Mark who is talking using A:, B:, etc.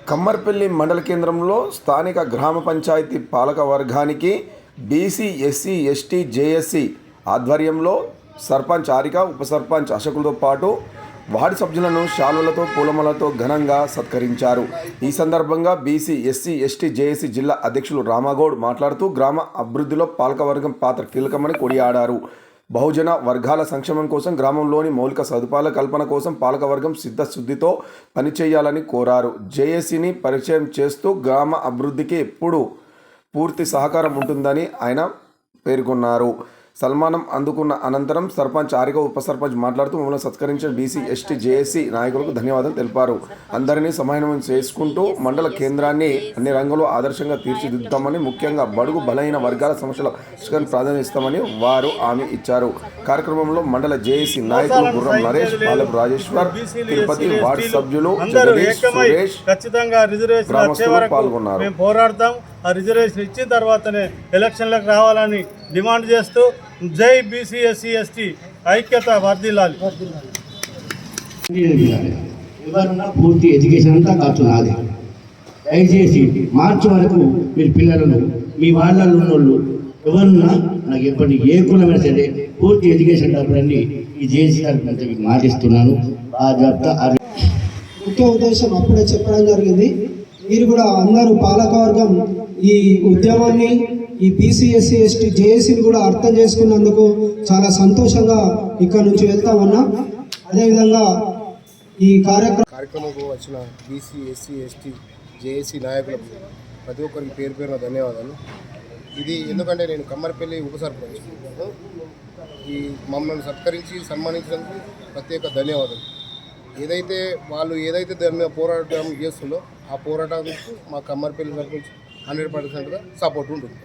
A: కమ్మర్పల్లి మండల కేంద్రంలో స్థానిక గ్రామ పంచాయతీ పాలక వర్గానికి బీసీ ఎస్సీ ఎస్టీ జేఏసీ ఆధ్వర్యంలో సర్పంచ్ ఆరిక ఉప సర్పంచ్ అశోకులతో పాటు వార్డు సభ్యులను శాలువలతో పూలమాలతో ఘనంగా సత్కరించారు। ఈ సందర్భంగా బీసీ ఎస్సీ ఎస్టీ జేఏసీ జిల్లా అధ్యక్షులు రామగౌడ్ మాట్లాడుతూ గ్రామ అభివృద్ధిలో పాలకవర్గం పాత్ర కీలకమని కొనియాడారు। బహుజన వర్గాల సంక్షేమం కోసం గ్రామంలోని మౌలిక సదుపాయాల కల్పన కోసం పాలకవర్గం సిద్ధశుద్ధితో పనిచేయాలని కోరారు। జేఏసీని పరిచయం చేస్తూ గ్రామ అభివృద్ధికి ఎప్పుడూ పూర్తి సహకారం ఉంటుందని ఆయన పేర్కొన్నారు। సన్మానం అందుకున్న అనంతరం సర్పంచ్ ఆరిక ఉప సర్పంచ్ మాట్లాడుతూ మమ్మల్ని సత్కరించిన బీసీ ఎస్టీ జేఏసీ నాయకులకు ధన్యవాదాలు తెలిపారు। అందరినీ సమన్వయం చేసుకుంటూ మండల కేంద్రాన్ని అన్ని రంగంలో ఆదర్శంగా తీర్చిదిద్దుతామని, ముఖ్యంగా బడుగు బలహీన వర్గాల సమస్యల పరిష్కారానికి ప్రాధాన్యమిస్తామని వారు హామీ ఇచ్చారు। కార్యక్రమంలో మండల జేఏసీ నాయకులు గుర్రం నరేష్, పాలపు రాజేశ్వర్, తిరుపతి వార్డు సభ్యులు జగదీష్, సురేష్ గ్రామస్తులు పాల్గొన్నారు।
B: ఆ రిజర్వేషన్ ఇచ్చిన తర్వాతనే ఎలక్షన్లకు రావాలని డిమాండ్ చేస్తూ జై బీసీ ఎస్సీ ఎస్టీ ఐక్యత వర్ధిల్లాలి।
C: ఎవరున్నా పూర్తి ఎడ్యుకేషన్ అంతా ఖర్చు నాది। దయచేసి మార్చి వరకు మీరు పిల్లలను మీ వాళ్ళలో ఉన్నోళ్ళు ఎవరున్నా నాకు ఎప్పటి ఏ కులమైనా సరే పూర్తి ఎడ్యుకేషన్ డబ్బులన్నీ ఈ జేసీ గారికి మీకు మాటిస్తున్నాను। ఆ చెప్తా
D: ముఖ్య ఉద్దేశం అప్పుడే చెప్పడం జరిగింది। మీరు కూడా అందరూ పాలకవర్గం ఈ ఉద్యమాన్ని, ఈ బీసీ ఎస్సీ ఎస్టీ జేఏసీని కూడా అర్థం చేసుకున్నందుకు చాలా సంతోషంగా ఇక్కడ నుంచి వెళ్తామన్నా। అదేవిధంగా ఈ
E: కార్యక్రమంకు వచ్చిన బీసీ ఎస్సీ ఎస్టీ జేఏసీ నాయకులకు ప్రతి ఒక్కరికి పేరు పేరున ధన్యవాదాలు। ఇది ఎందుకంటే నేను కమ్మర్పల్లి ఉప సర్పంచ్, ఈ మమ్మల్ని సత్కరించి సన్మానించినందుకు ప్రత్యేక ధన్యవాదాలు। వాళ్ళు ఏదైతే దాని మీద పోరాటం చేస్తుందో ఆ పోరాటానికి మా కమ్మర్పల్లి సర్పంచ్ 100% సపోర్ట్ ఉంటుంది।